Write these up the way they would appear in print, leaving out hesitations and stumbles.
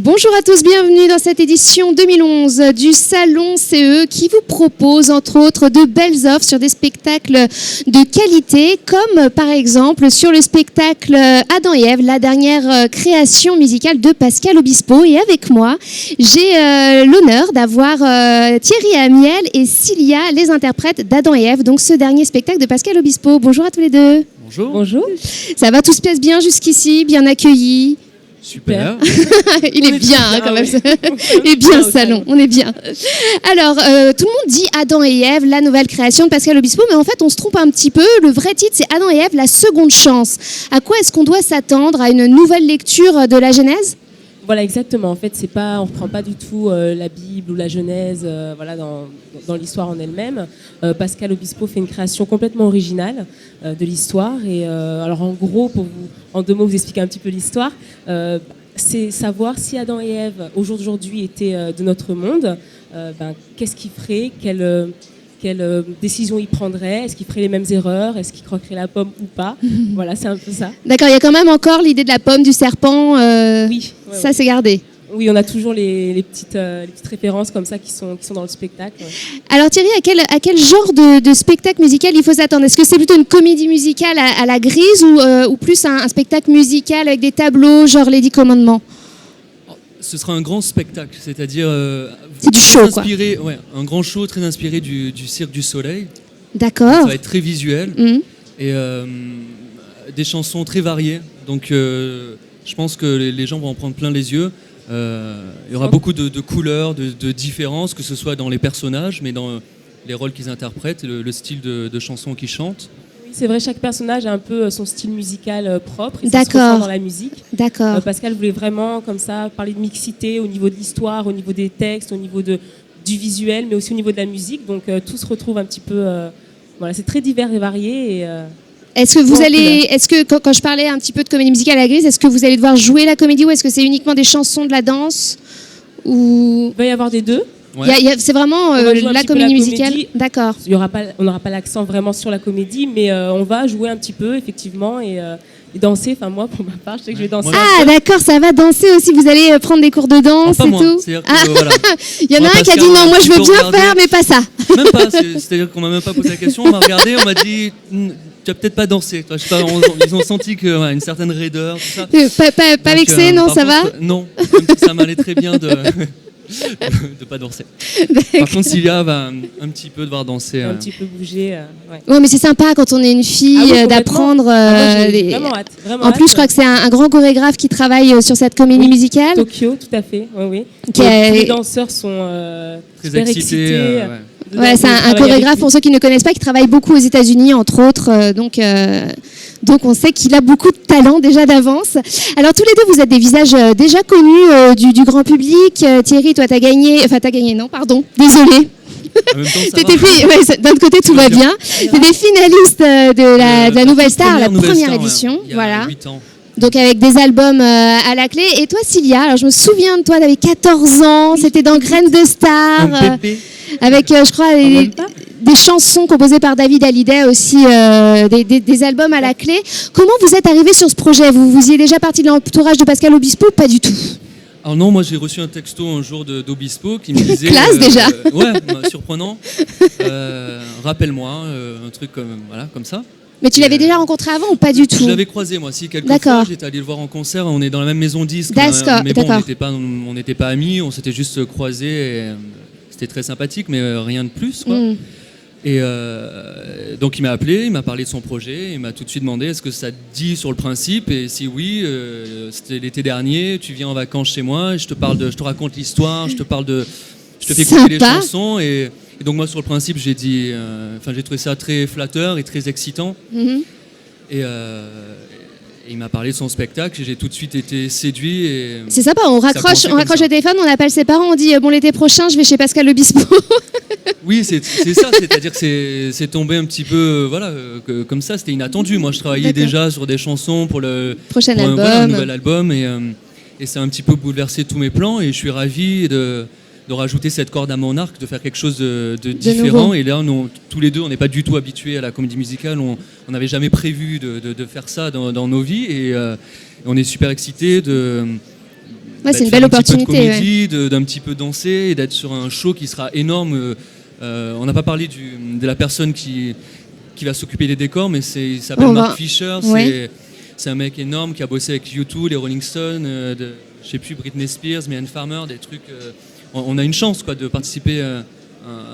Bonjour à tous, bienvenue dans cette édition 2011 du Salon CE qui vous propose entre autres de belles offres sur des spectacles de qualité comme par exemple sur le spectacle Adam et Ève, la dernière création musicale de Pascal Obispo. Et avec moi, j'ai l'honneur d'avoir Thierry Amiel et Cilia, les interprètes d'Adam et Ève, donc ce dernier spectacle de Pascal Obispo. Bonjour à tous les deux. Bonjour. Bonjour. Ça va, tout se passe bien jusqu'ici, bien accueilli? Super. Il est bien quand même. Il est bien salon, on est bien. Alors, tout le monde dit Adam et Ève, la nouvelle création de Pascal Obispo, mais en fait on se trompe un petit peu. Le vrai titre c'est Adam et Ève, la seconde chance. À quoi est-ce qu'on doit s'attendre? À une nouvelle lecture de la Genèse? Voilà, exactement. En fait, on ne reprend pas du tout la Bible ou la Genèse voilà, dans l'histoire en elle-même. Pascal Obispo fait une création complètement originale de l'histoire. Et alors, en gros, pour vous, en 2 mots, vous expliquer un petit peu l'histoire, c'est savoir si Adam et Ève, aujourd'hui, étaient de notre monde, qu'est-ce qu'ils feraient, quelle décision ils prendraient, est-ce qu'ils feraient les mêmes erreurs, est-ce qu'ils croqueraient la pomme ou pas. Voilà, c'est un peu ça. D'accord, il y a quand même encore l'idée de la pomme, du serpent, oui, ça c'est gardé. Oui, on a toujours les petites références comme ça qui sont dans le spectacle. Ouais. Alors Thierry, à quel genre de spectacle musical il faut s'attendre? Est-ce que c'est plutôt une comédie musicale à la Grise ou plus un spectacle musical avec des tableaux genre Les 10 Commandements? Ce sera un grand spectacle, c'est-à-dire c'est du show, quoi. Ouais, un grand show très inspiré du Cirque du Soleil. D'accord. Ça va être très visuel et des chansons très variées. Donc je pense que les gens vont en prendre plein les yeux. Il y aura beaucoup de couleurs, de différences, que ce soit dans les personnages, mais dans les rôles qu'ils interprètent, le style de chansons qu'ils chantent. C'est vrai, chaque personnage a un peu son style musical propre et ça se ressent dans la musique. D'accord. Pascal voulait vraiment comme ça parler de mixité au niveau de l'histoire, au niveau des textes, au niveau du visuel, mais aussi au niveau de la musique. Donc tout se retrouve un petit peu. Voilà, c'est très divers et varié. Et, est-ce que quand je parlais un petit peu de comédie musicale à la Grise, est-ce que vous allez devoir jouer la comédie ou est-ce que c'est uniquement des chansons, de la danse ou... Il va y avoir des deux. Ouais. C'est vraiment la comédie musicale. D'accord. On n'aura pas l'accent vraiment sur la comédie, mais on va jouer un petit peu, effectivement, et danser. Enfin, moi, pour ma part, je sais que je vais danser. Ah, d'accord, ça va danser aussi. Vous allez prendre des cours de danse et tout. Voilà. Il y en a un qui a dit non, moi je veux bien faire, mais pas ça. Même pas. C'est-à-dire qu'on m'a même pas posé la question. On m'a regardé, on m'a dit. Tu vas peut-être pas danser. Je sais pas, ils ont senti une certaine raideur. Tout ça. Pas vexé, non, ça va? Non, même si ça m'allait très bien de pas danser. Par contre, Cilia va un petit peu devoir danser. Un petit peu bouger. Ouais, mais c'est sympa quand on est une fille d'apprendre. Vraiment hâte. En plus, je crois que c'est un grand chorégraphe qui travaille sur cette comédie musicale. Tokyo, tout à fait. Oui. Les danseurs sont très excités. Voilà, c'est un chorégraphe, pour ceux qui ne connaissent pas, qui travaille beaucoup aux États-Unis, entre autres. Donc on sait qu'il a beaucoup de talent déjà d'avance. Alors tous les deux, vous êtes des visages déjà connus du grand public. Thierry, toi, t'as gagné, non, pardon, désolé. D'un côté, tout va bien. T'es des finalistes de la Nouvelle Star, la première édition. Il y a 8 ans. Donc avec des albums à la clé. Et toi, Cilia, alors je me souviens de toi, t'avais 14 ans, c'était dans Graines de Star. Avec, je crois, des chansons composées par David Hallyday aussi, des albums à la clé. Comment vous êtes arrivé sur ce projet? Vous faisiez déjà partie de l'entourage de Pascal Obispo? Pas du tout. Alors non, moi j'ai reçu un texto un jour d'Obispo qui me disait... Classe déjà. Ouais, surprenant. Rappelle-moi, un truc comme ça. Mais tu l'avais déjà rencontré avant ou pas du tout? Je l'avais croisé moi, quelques fois. J'étais allé le voir en concert, on est dans la même maison disque. Mais bon, on n'était pas amis, on s'était juste croisés et c'était très sympathique, mais rien de plus, quoi. Et donc il m'a appelé, il m'a parlé de son projet, il m'a tout de suite demandé est-ce que ça te dit sur le principe, et si oui, c'était l'été dernier, tu viens en vacances chez moi, je te raconte l'histoire, je te fais écouter les chansons, et donc moi sur le principe j'ai dit, j'ai trouvé ça très flatteur et très excitant, et il m'a parlé de son spectacle et j'ai tout de suite été séduit. C'est sympa, on raccroche le téléphone, on appelle ses parents, on dit bon, l'été prochain je vais chez Pascal Obispo. Oui, c'est ça, c'est-à-dire que c'est tombé un petit peu comme ça, c'était inattendu. Moi je travaillais déjà sur des chansons pour un nouvel album et ça a un petit peu bouleversé tous mes plans et je suis ravi de rajouter cette corde à mon arc, de faire quelque chose de différent. Et là, tous les deux, on n'est pas du tout habitués à la comédie musicale. On n'avait jamais prévu de faire ça dans nos vies. Et on est super excités c'est une belle opportunité. Un petit peu de comédie, d'un petit peu danser et d'être sur un show qui sera énorme. On n'a pas parlé de la personne qui va s'occuper des décors, mais il s'appelle Mark Fisher. C'est un mec énorme qui a bossé avec U2, les Rolling Stones, je sais plus, Britney Spears, Mylène Farmer, des trucs. On a une chance de participer à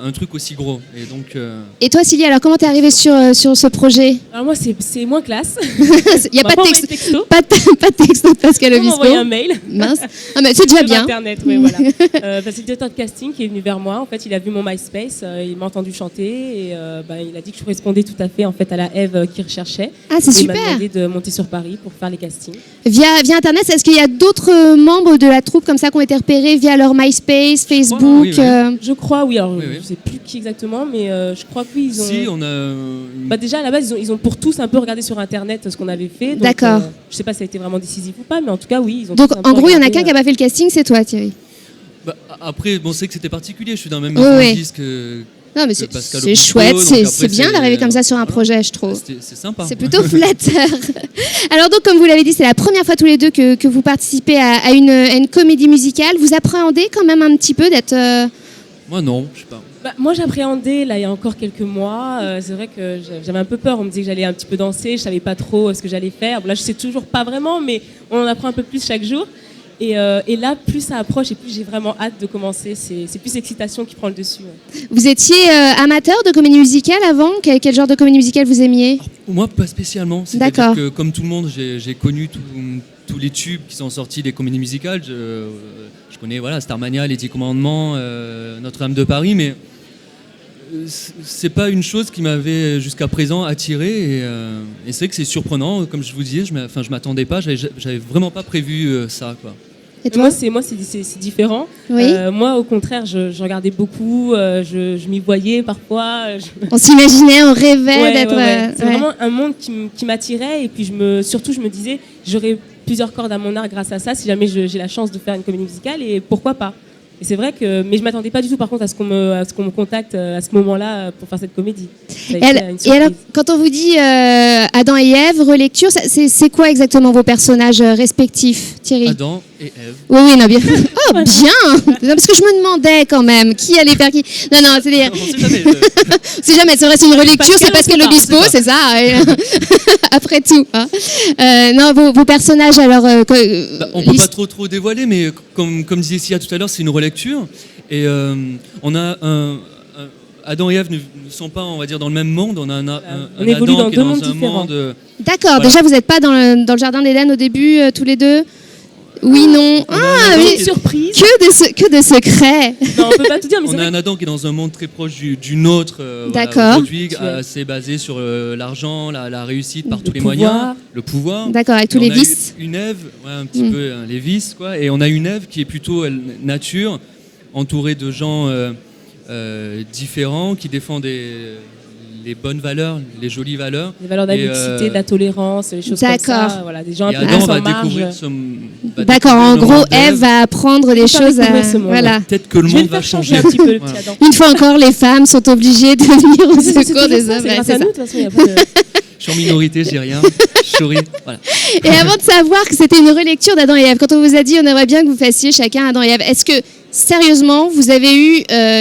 un truc aussi gros. Et donc. Et toi, Cilia, alors comment t'es arrivée sur ce projet? Alors moi, c'est moins classe. Il n'y a pas de texto. Pas de texto de Pascal Obispo. On m'a envoyé un mail. Mince. Ah, mais c'est déjà bien. Internet, oui, voilà. C'est le directeur de casting qui est venu vers moi. En fait, il a vu mon MySpace, il m'a entendu chanter et il a dit que je correspondais tout à fait en fait à la Ève qu'il recherchait. Ah, c'est super. Il m'a demandé de monter sur Paris pour faire les castings. Via Internet, est-ce qu'il y a d'autres membres de la troupe comme ça qui ont été repérés via leur MySpace, Facebook? Je crois, oui. Alors, je ne sais plus qui exactement, mais je crois que oui, ils ont. Si, on a. Déjà à la base, ils ont pour tous un peu regardé sur Internet ce qu'on avait fait. D'accord. Je ne sais pas si ça a été vraiment décisif ou pas, mais en tout cas, oui. Ils ont donc, en gros, il y en a qu'un qui n'a pas fait le casting, c'est toi, Thierry. Après, c'est que c'était particulier. Je suis dans le même maison disque. Non, mais c'est chouette, c'est bien d'arriver comme ça sur un projet, je trouve. C'est sympa. C'est plutôt flatteur. Alors donc, comme vous l'avez dit, c'est la première fois tous les deux que vous participez à une comédie musicale. Vous appréhendez quand même un petit peu d'être... Moi non, je sais pas. Moi j'appréhendais là il y a encore quelques mois. C'est vrai que j'avais un peu peur. On me disait que j'allais un petit peu danser, je savais pas trop ce que j'allais faire. Bon, là je sais toujours pas vraiment, mais on en apprend un peu plus chaque jour. Et là, plus ça approche et plus j'ai vraiment hâte de commencer. C'est plus l'excitation qui prend le dessus. Vous étiez amateur de comédie musicale avant? Quel genre de comédie musicale vous aimiez? Moi, pas spécialement. C'est-à-dire que, comme tout le monde, j'ai connu tous les tubes qui sont sortis des comédies musicales. Je connais Starmania, Les 10 Commandements, Notre-Dame de Paris, mais c'est pas une chose qui m'avait jusqu'à présent attiré. Et c'est vrai que c'est surprenant. Comme je vous disais, je m'attendais pas. J'avais vraiment pas prévu ça, quoi. Et toi? Moi, c'est différent. Oui. Moi, au contraire, je regardais beaucoup, je m'y voyais parfois. On s'imaginait, on rêvait d'être... C'est vraiment un monde qui m'attirait et puis surtout, je me disais, j'aurais plusieurs cordes à mon arc grâce à ça si jamais j'ai la chance de faire une comédie musicale et pourquoi pas. Et c'est vrai que, mais je m'attendais pas du tout par contre à ce qu'on me contacte à ce moment-là pour faire cette comédie. Et alors, quand on vous dit Adam et Ève, relecture, c'est quoi exactement vos personnages respectifs, Thierry? Adam et Ève. Oui, non, bien. Oh, bien. Parce que je me demandais quand même qui allait faire qui. Non, c'est-à-dire. C'est jamais. C'est vrai, c'est une relecture, c'est Pascal Obispo, c'est ça. Après tout. Hein. Non, vos personnages, alors. On peut pas trop dévoiler, mais comme disait Sia tout à l'heure, c'est une relecture. Et on a Adam et Ève ne sont pas, on va dire, dans le même monde. On a un évolue Adam dans qui deux est dans mondes un différents. monde. D'accord. Voilà. Déjà, vous n'êtes pas dans le jardin d'Éden au début, tous les deux. Oui, non. Oui. Surprise. Que de secrets. Non, on peut pas tout dire. Mais on a un Adam qui est dans un monde très proche du nôtre. D'accord. Aujourd'hui, assez basé sur l'argent, la réussite par tous les moyens, le pouvoir. D'accord, avec tous les vices. Une Ève, un petit peu les vices, quoi. Et on a une Ève qui est plutôt nature, entourée de gens différents qui défendent les bonnes valeurs, les jolies valeurs. Les valeurs d'amitié, de la tolérance, les choses comme ça. Voilà, des gens un peu Adam va découvrir D'accord, en gros, Ève va apprendre des choses. Voilà. Peut-être que le monde va changer un petit peu le petit Adam. Une fois encore, les femmes sont obligées de venir au secours des hommes. C'est grâce à nous, de toute façon, il n'y a pas de... Je suis en minorité, j'ai rien. Je souris. Voilà. Et avant de savoir que c'était une relecture d'Adam et Ève, quand on vous a dit on aimerait bien que vous fassiez chacun Adam et Ève, est-ce que, sérieusement, vous avez eu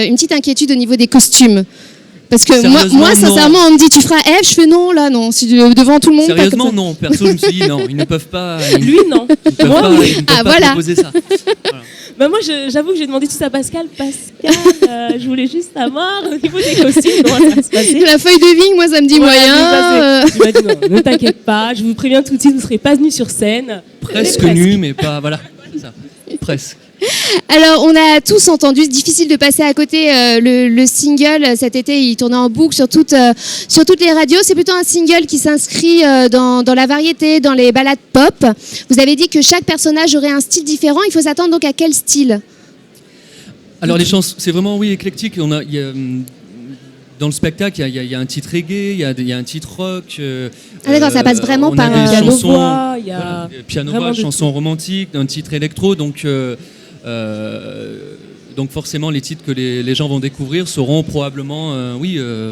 une petite inquiétude au niveau des costumes? Parce que moi, sincèrement, on me dit tu feras Ève, je fais non, devant tout le monde. Sérieusement, non. Perso, je me suis dit non, ils ne peuvent pas. Lui, non. Ils peuvent pas proposer ça. Voilà. Moi, j'avoue que j'ai demandé tout ça à Pascal. Je voulais juste savoir au niveau des costumes comment ça se passait. La feuille de vigne, moi, ça me dit moyen. Il m'a dit non, ne t'inquiète pas, je vous préviens tout de suite, vous ne serez pas venus sur scène. Presque nu, mais pas. Voilà. Ça. Presque. Alors, on a tous entendu, c'est difficile de passer à côté le single. Cet été, il tournait en boucle sur toutes les radios. C'est plutôt un single qui s'inscrit dans la variété, dans les ballades pop. Vous avez dit que chaque personnage aurait un style différent. Il faut s'attendre donc à quel style? Alors, les chansons, c'est vraiment, éclectique. Dans le spectacle, il y a un titre reggae, il y a un titre rock. D'accord, ça passe vraiment par des piano-voix, il y a piano-voix, chansons romantiques, un titre électro. Donc, Donc forcément, les titres que les gens vont découvrir seront probablement,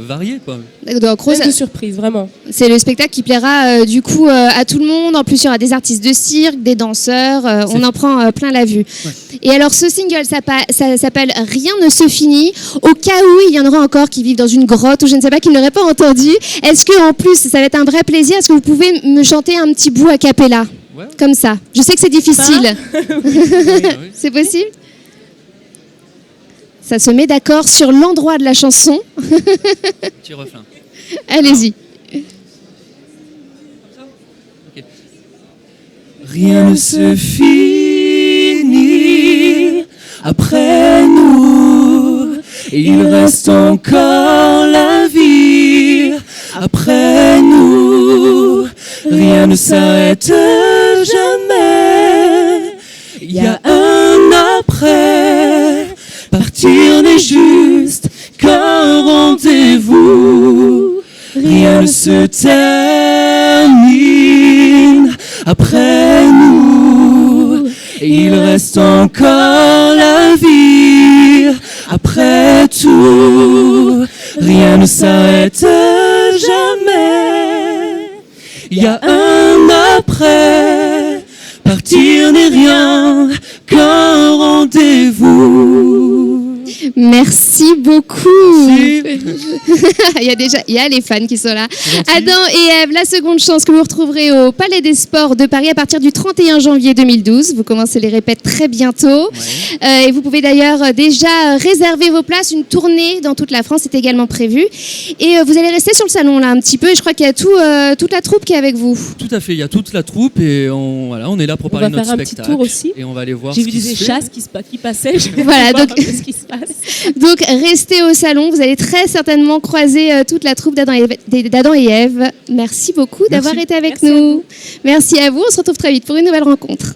variés, quoi. Donc, de surprise, vraiment. C'est le spectacle qui plaira du coup à tout le monde. En plus, il y aura des artistes de cirque, des danseurs. On en prend plein la vue. Ouais. Et alors, ce single, ça s'appelle « Rien ne se finit ». Au cas où il y en aura encore qui vivent dans une grotte ou je ne sais pas, qui n'auraient pas entendu. Est-ce qu'en plus, ça va être un vrai plaisir, est-ce que vous pouvez me chanter un petit bout a cappella ? Ouais. Comme ça. Je sais que c'est difficile. Oui. C'est possible ? Ça se met d'accord sur l'endroit de la chanson. Petit refrain. Allez-y. Okay. Rien ne se finit après nous. Il reste encore la vie après nous. Rien ne s'arrête jamais. Il y a un après. Partir n'est juste qu'un rendez-vous. Rien ne se termine après nous. Il reste encore la vie après tout. Rien ne s'arrête jamais. Il y a un après. Partir n'est rien qu'un rendez-vous. Merci beaucoup. Merci. il y a les fans qui sont là. Adam et Ève, la seconde chance que vous retrouverez au Palais des Sports de Paris à partir du 31 janvier 2012. Vous commencez les répètes très bientôt. Ouais. Et vous pouvez d'ailleurs déjà réserver vos places. Une tournée dans toute la France est également prévue. Et vous allez rester sur le salon là un petit peu. Et je crois qu'il y a toute la troupe qui est avec vous. Tout à fait, il y a toute la troupe et on est là pour parler de notre spectacle. On va faire un petit tour aussi. Et on va aller voir. J'ai vu des chasses qui passaient. Voilà, donc ce qui se passe. Donc restez au salon, vous allez très certainement croiser toute la troupe d'Adam et Ève. Merci beaucoup d'avoir été avec nous. Merci à vous, on se retrouve très vite pour une nouvelle rencontre.